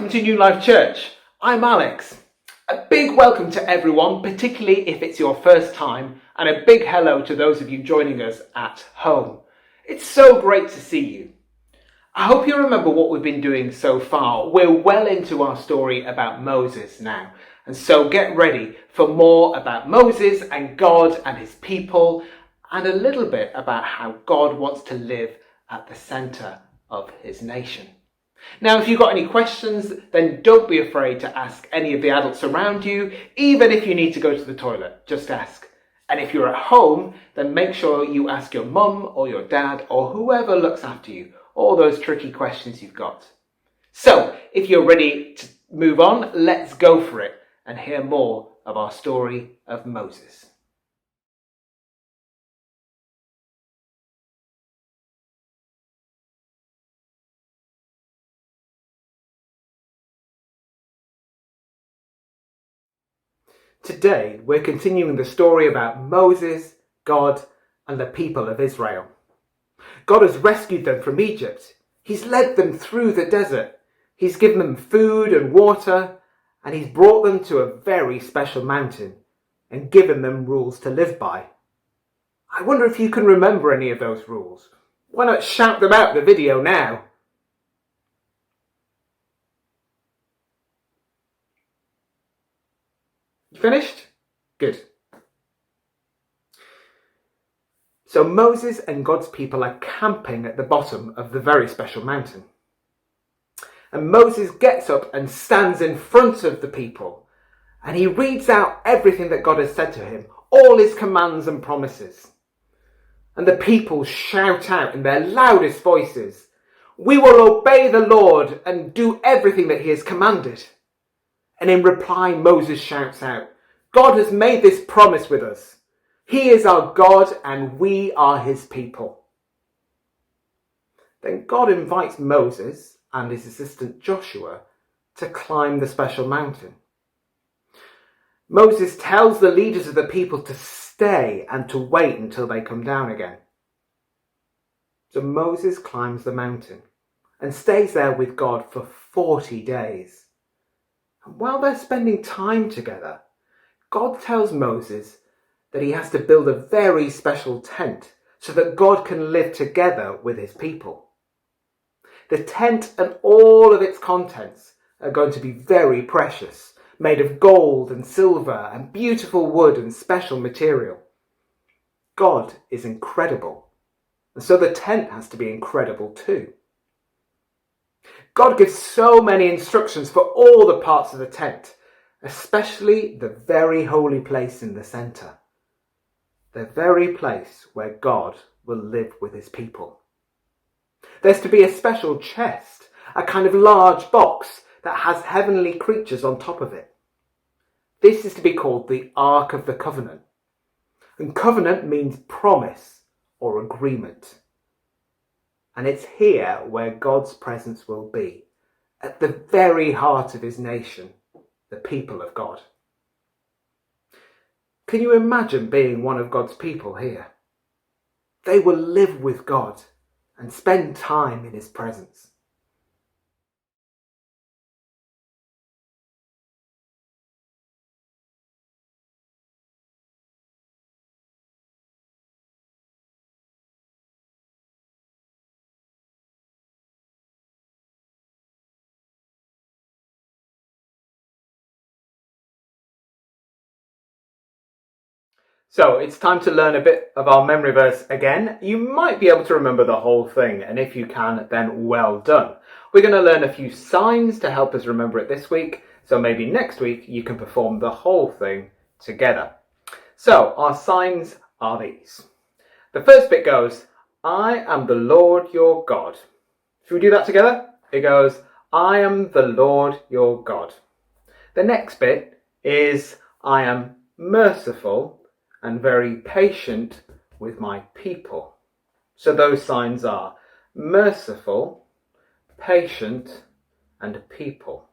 welcome to New Life Church. I'm Alex. A big welcome to everyone, particularly if it's your first time, and a big hello to those of you joining us at home. It's so great to see you. I hope you remember what we've been doing so far. We're well into our story about Moses now, and so get ready for more about Moses and God and his people, and a little bit about how God wants to live at the centre of his nation. Now, if you've got any questions, then don't be afraid to ask any of the adults around you, even if you need to go to the toilet, just ask. And if you're at home, then make sure you ask your mum or your dad or whoever looks after you all those tricky questions you've got. So, if you're ready to move on, let's go for it and hear more of our story of Moses. Today, we're continuing the story about Moses, God, and the people of Israel. God has rescued them from Egypt. He's led them through the desert. He's given them food and water, and he's brought them to a very special mountain and given them rules to live by. I wonder if you can remember any of those rules. Why not shout them out in the video now? You finished? Good. So Moses and God's people are camping at the bottom of the very special mountain. And Moses gets up and stands in front of the people, and he reads out everything that God has said to him, all his commands and promises. And the people shout out in their loudest voices, "We will obey the Lord and do everything that he has commanded." And in reply, Moses shouts out, "God has made this promise with us. He is our God and we are his people." Then God invites Moses and his assistant Joshua to climb the special mountain. Moses tells the leaders of the people to stay and to wait until they come down again. So Moses climbs the mountain and stays there with God for 40 days. And while they're spending time together, God tells Moses that he has to build a very special tent so that God can live together with his people. The tent and all of its contents are going to be very precious, made of gold and silver and beautiful wood and special material. God is incredible, and so the tent has to be incredible too. God gives so many instructions for all the parts of the tent, especially the very holy place in the centre, the very place where God will live with his people. There's to be a special chest, a kind of large box that has heavenly creatures on top of it. This is to be called the Ark of the Covenant. And covenant means promise or agreement. And it's here where God's presence will be, at the very heart of his nation, the people of God. Can you imagine being one of God's people here? They will live with God and spend time in his presence. So it's time to learn a bit of our memory verse again. You might be able to remember the whole thing, and if you can, then well done. We're going to learn a few signs to help us remember it this week, so maybe next week you can perform the whole thing together. So our signs are these. The first bit goes, "I am the Lord your God." Should we do that together? It goes, "I am the Lord your God." The next bit is, "I am merciful and very patient with my people." So those signs are merciful, patient, and people.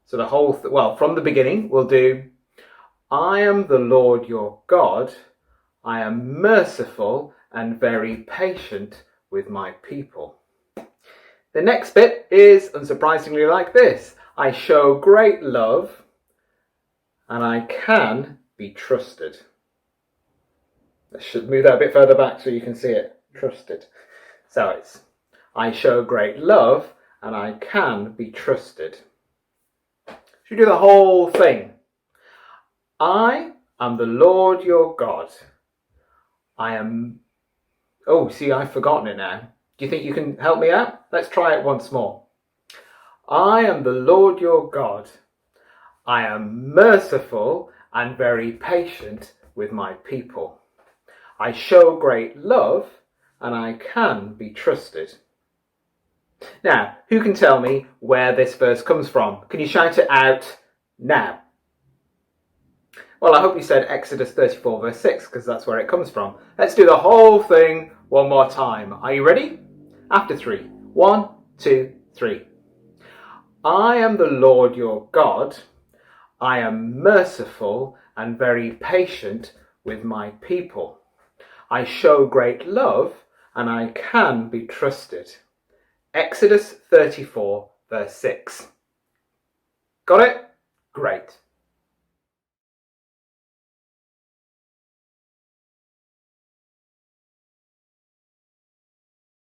So the whole, from the beginning, we'll do, "I am the Lord your God. I am merciful and very patient with my people." The next bit is unsurprisingly like this. I show great love and I can be trusted. I should move that a bit further back so you can see it. Trusted. So it's, I show great love and I can be trusted. Should we do the whole thing? I am the Lord your God. I am... Oh, see, I've forgotten it now. Do you think you can help me out? Let's try it once more. I am the Lord your God. I am merciful and very patient with my people. I show great love and I can be trusted. Now, who can tell me where this verse comes from? Can you shout it out now? Well, I hope you said Exodus 34 verse 6 because that's where it comes from. Let's do the whole thing one more time. Are you ready? After 3. 1, 2, 3. I am the Lord your God. I am merciful and very patient with my people. I show great love and I can be trusted. Exodus 34 verse 6. Got it? Great.